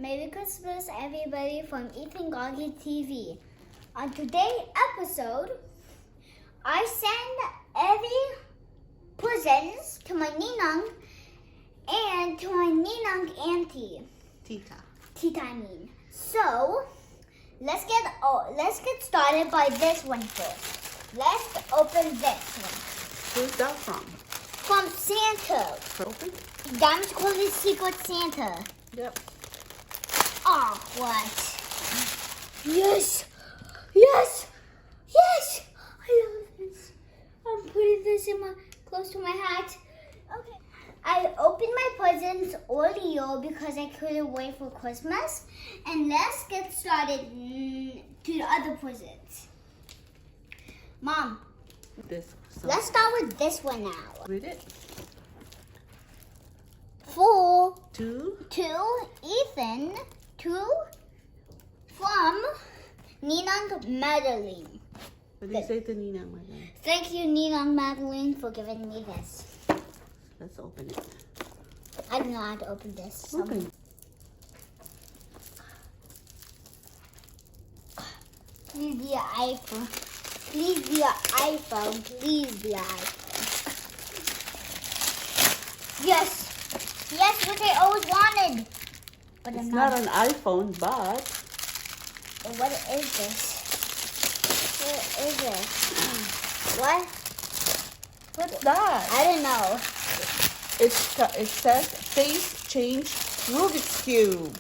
Merry Christmas, everybody, from Ethan Goggy TV. On today's episode, I send every presents to my ninang and to my ninang auntie. Tita. Tita, I mean. So, let's get started by this one first. Let's open this one. Where's that from? From Santa. Open? Diamond's called it Secret Santa. Yep. Oh, what? Yes! Yes! Yes! I love this. I'm putting this close to my hat. Okay. I opened my presents earlier because I couldn't wait for Christmas. And let's get started to the other presents. Mom, let's start with this one now. Read it. To Ethan, from Ninang Madeline. What do you say to Nina, Madeline? Thank you, Ninang Madeline, for giving me this. Let's open it. I don't know how to open this. Open. Please be an iPhone. Please be an iPhone. Please be an iPhone. Yes. Yes, which I always wanted. But It's not an iPhone, but... What is this? What is this? What? What's that? I don't know. It says FACE CHANGE RUBIK'S CUBE.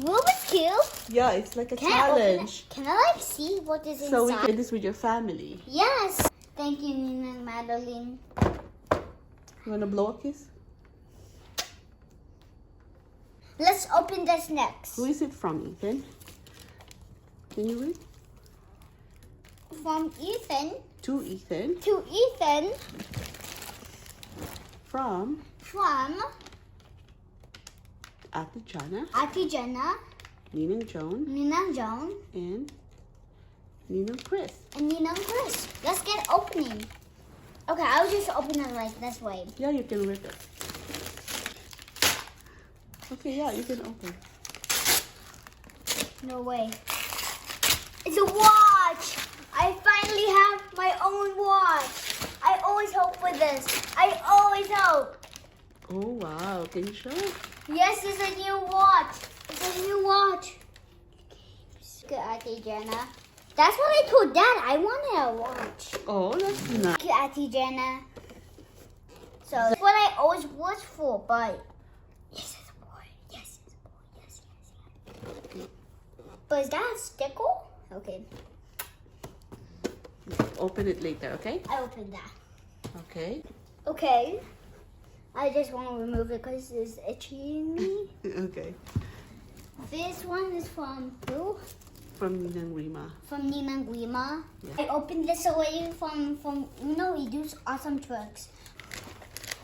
Rubik's Cube? Yeah, it's like a Can I open challenge. it? Can I see what is inside? So we play this with your family. Yes. Thank you, Nina and Madeline. You want to blow a kiss? Let's open this next. Who is it from, Ethan? Can you read? From Ethan. To Ethan. To Ethan. From Ate Jana, Auntie Jenna, Ninang Joan, Nina Joan, and Ninang Chris. and Nina Chris. Let's get opening. Okay, I'll just open it like this way. Yeah, you can rip it. Okay, yeah, you can open. No way. It's a watch. I finally have my own watch. I always hope for this. I always hope. Oh, wow. Can you show it? Yes, it's a new watch. It's a new watch. Good, Auntie Jenna. That's what I told Dad. I wanted a watch. Oh, that's nice. Thank you, Auntie Jenna. So that's what I always wished for, but yes, it's a boy. Yes, it's a boy. Yes, yes, yes. But is that a sticker? Okay, Open it later, okay? I opened that. Okay. Okay. I just want to remove it because it's itching me. Okay. This one is from who? From Ninang Rima. From Nina and Grima. Yeah. I opened this away from Uno. He does awesome tricks.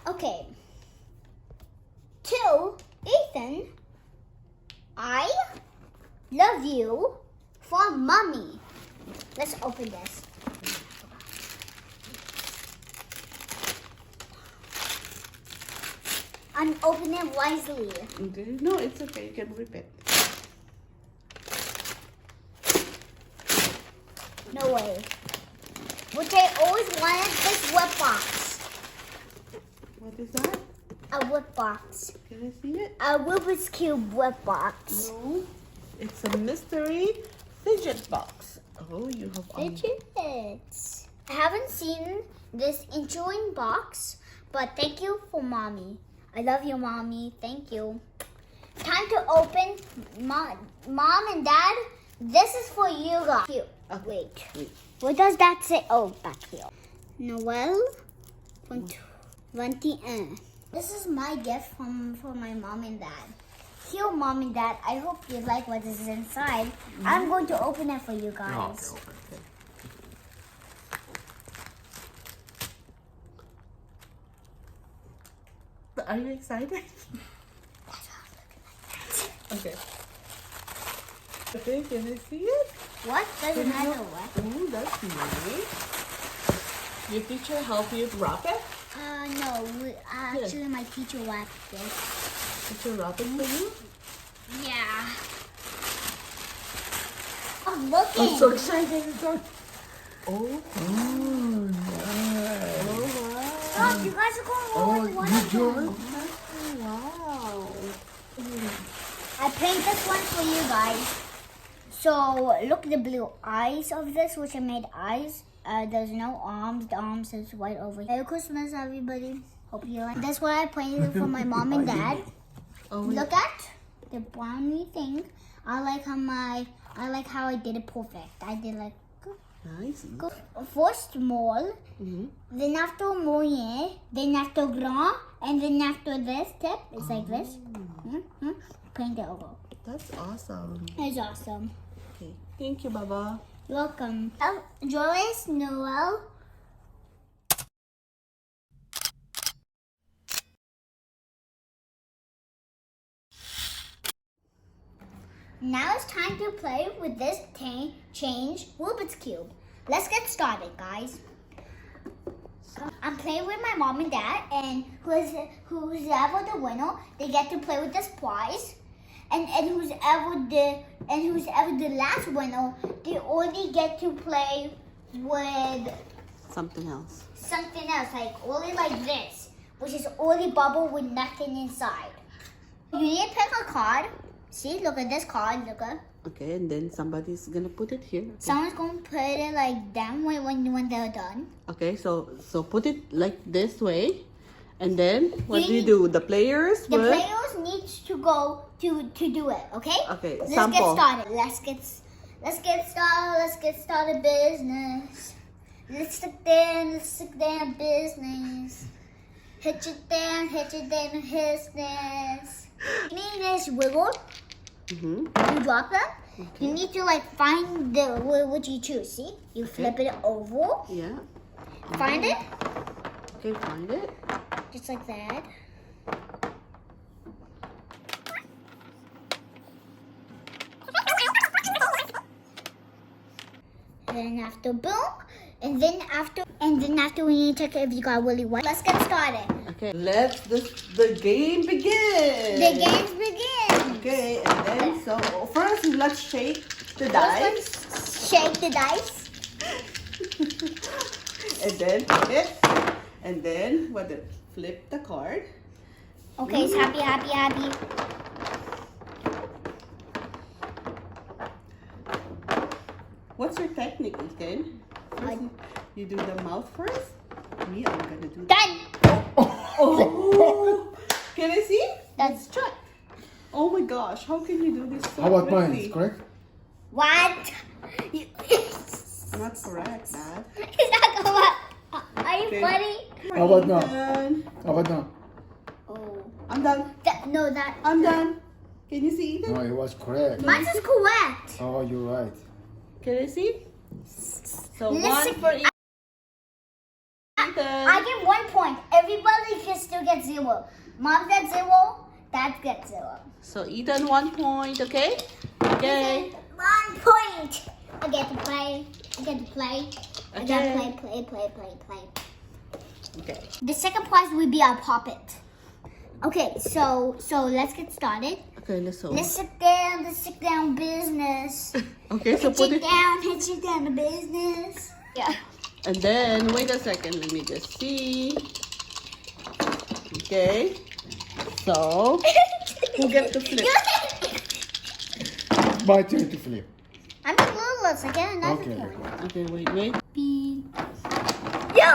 Okay. To Ethan, I love you from Mommy. Let's open this. I'm opening it wisely. Okay. No, it's okay. You can rip it. No way. Which I always wanted, this whip box. What is that? A whip box. Can I see it? A Rubik's Cube whip box. No. It's a mystery fidget box. Oh, you have Fidgets. I haven't seen this enjoying box, but thank you for Mommy. I love you, Mommy. Thank you. Time to open. Mom and Dad, this is for you guys. Here. Oh, wait. What does that say? Oh, back here. Noel 21. This is my gift for my mom and dad. Here, Mom and Dad, I hope you like what is inside. I'm going to open it for you guys. Oh, okay. Are you excited? That's how I'm looking like Okay. Okay, can I see it? that. What? Doesn't matter what. Oh, that's nice. Your teacher help you wrap it? No. Actually, my teacher wrapped this. Teacher wrap it for you? Yeah. was looking. I'm so excited. Oh. Nice. Oh, you guys are going all in one you of them. joined? Wow. I paint this one for you guys. So look at the blue eyes of this, which I made eyes. There's no arms. The arms is right over here. Merry Christmas, everybody. Hope you like. That's what I painted for my mom and dad. Oh, Look at the brownie thing. I like how I did it perfect. I did like nice. first small, then after moyen, then after grand, and then after this tip, it's like this. Paint it over. That's awesome. It's awesome. Okay. Thank you, Baba. You're welcome. Joyous Noel. Now it's time to play with this change Rubik's Cube. Let's get started, guys. I'm playing with my mom and dad, and who's ever the winner, they get to play with this prize. And who's ever the last winner, they only get to play with Something else. something else, like only like this, which is only bubble with nothing inside. You need to pick a card. See, look at this card. Look at. Okay, and then somebody's gonna put it here. Okay. Someone's gonna put it like that way when they're done. Okay, so put it like this way, and then what do you do? The players The will. players need to go to do it. Okay. Okay, Let's sample. get started. Let's get started. Let's get started business. Let's stick down business. Hit it down business. You need this wiggle. You drop them. Okay. You need to like find the what you choose. See, you flip it over. Yeah. Find it, Okay, find it. just like that. And then after boom, and then after we need to check if you got really wet. Let's get started. Okay, let's the game begin. The games begin. Okay, and then so first let's shake the dice, Let's shake the dice. and then put it, and then flip the card. Okay, it's happy. What's your technique, Ethan? First, you do the mouth first. Me, I'm gonna do. Done. Oh! Can I see? That's Try. Oh my gosh! How can you do this so How about mine? quickly? Is correct? what? Not correct, Dad. Is that going? Are you Okay. funny? How about now? Done. How about now? Oh, I'm done. no, that. I'm done. Can you see, Ethan? No, it was correct. Mine is correct. Oh, you're right. Can I see? So Listen, one for Ethan. I get 1 point. Everybody can still get 0. Mom gets 0. Dad gets 0. So Ethan 1 point, okay? Okay. 1 point. I get to play. I get to play. I get to Okay. play. Okay. The second prize will be our puppet. Okay, so let's get started. Okay, let's go. Let's sit down business. Okay, so Hit put you it. down the business. Yeah. And then wait a second. Let me just see. Okay. So who gets to flip? My turn to flip. I'm clueless. I get another Okay. point. Okay, wait. B. You.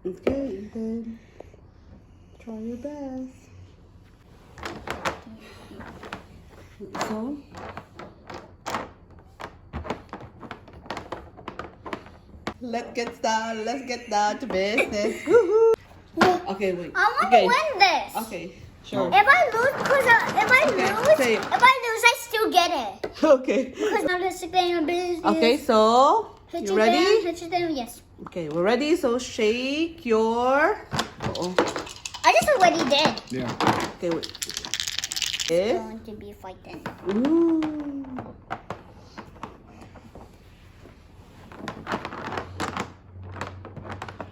Okay, Ethan. Try your best. So let's get down to business. Woohoo! Okay, wait. I want Okay. to win this. Okay, sure. If I lose, say it. I still get it. Okay. Because I'm just sitting in business. Okay, so Hit you you ready? down, hit you down, yes. Okay, we're ready. So shake your. Uh-oh. I just already did. Yeah. Okay, wait. It's Okay. going to be fighting. Ooh.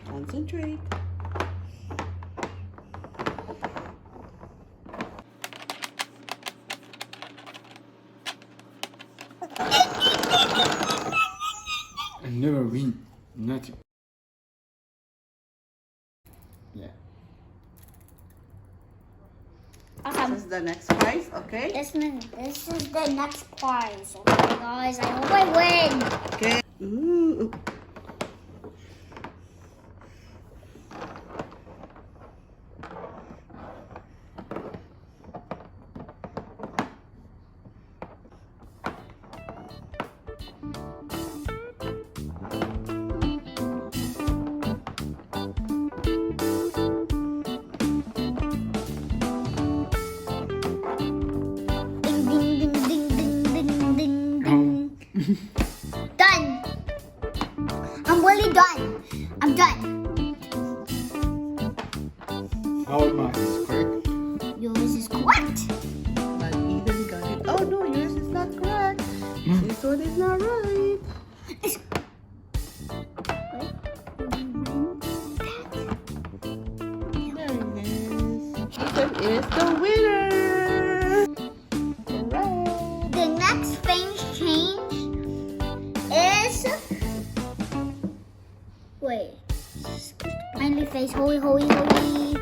Concentrate. Yeah. This is the next prize, okay? This is the next prize. Okay, guys, I hope I win. Okay. Ooh. Ding, ding, ding, ding, ding, ding, ding, ding. Done. I'm really done. I'm done. How mine is correct? Yours is correct. But Ethan got it. Oh no, yours is not correct. This one is not right. There it is. Ethan is the winner. Correct. The next FACE change is. Wait. Smiley face, holy, holy, holy.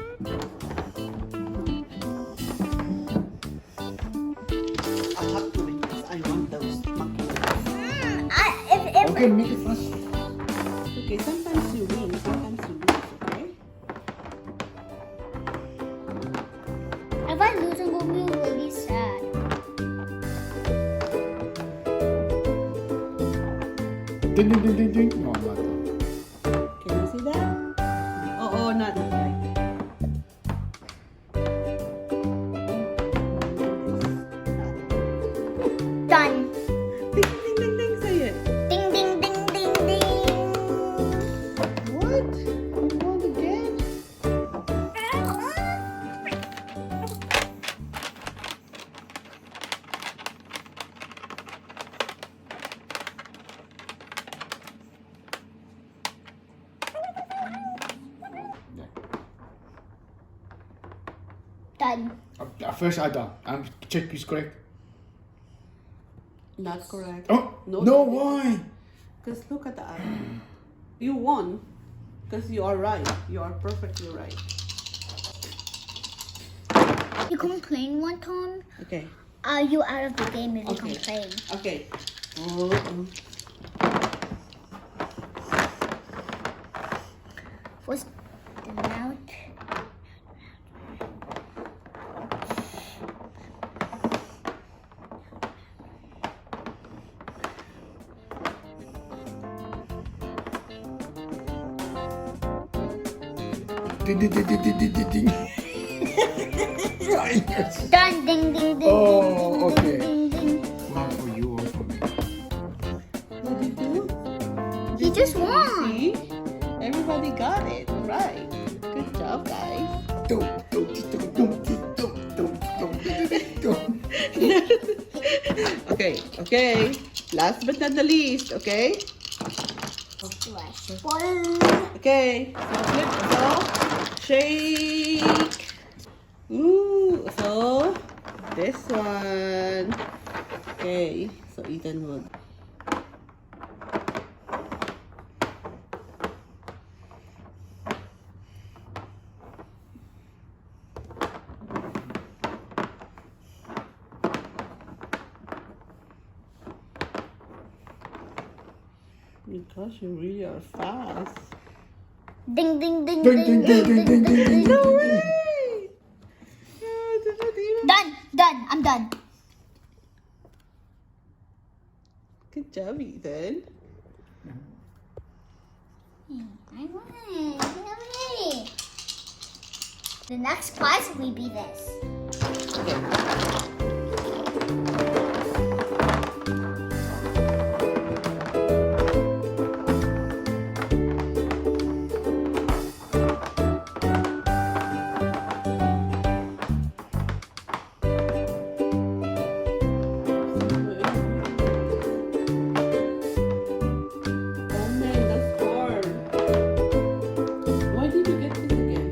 I have to win this. I want those monkey nuts. If Okay, make it fast. Okay, sometimes you win, sometimes you lose, okay? if I lose, I'm gonna be really sad. Ding, ding, ding, ding, ding. No, not that. Can you see that? Oh, not right. Done. Ding, ding, ding, ding, say it. Ding, ding, ding, ding, ding. What? You won again? Yeah. Done. First I done. I'm check is correct. Not correct. Oh No, no, no. why? Because look at the other. You won. Because you are right. You are perfectly right. You complain one time. Okay. Are you out of the game if you Okay. complain? Okay. Oh. What's the mouth? Ding, ding, ding, ding, ding, ding, ding, ding. Yes. Done. Ding, ding, ding, Oh, ding, okay. ding, ding, ding. One for you, one for me. What did you do? He just won. See? Everybody got it. Right. Good job, guys. Dum, dum, dum, dum, dum, dum, dum, dum. Okay, okay. Last but not the least, okay? Flash ball. Okay. So flip, so shake. Ooh, so this one. Okay, so Ethan will. Gosh, you really are fast. Ding, ding, ding, Ding, ding, ding, ding, ding, ding, ding, No ding. way! Did not even... Done. Done. I'm done. Good job, Ethan. I won. Yay. The next prize will be this. Oh man, that's hard. Why did you get this again?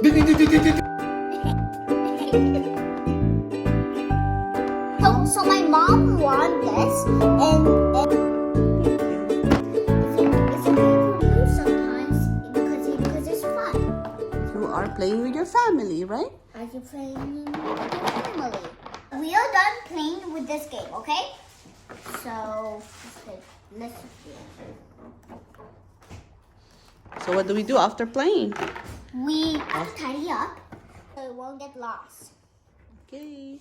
Ding, ding, ding, ding, ding, ding. So my mom won this, and it's okay to lose sometimes because it's fun. You are playing with your family, right? Are you playing with your family? We are done playing with this game, okay? So let's So what do we do after playing? we have to tidy up so it won't get lost. Okay.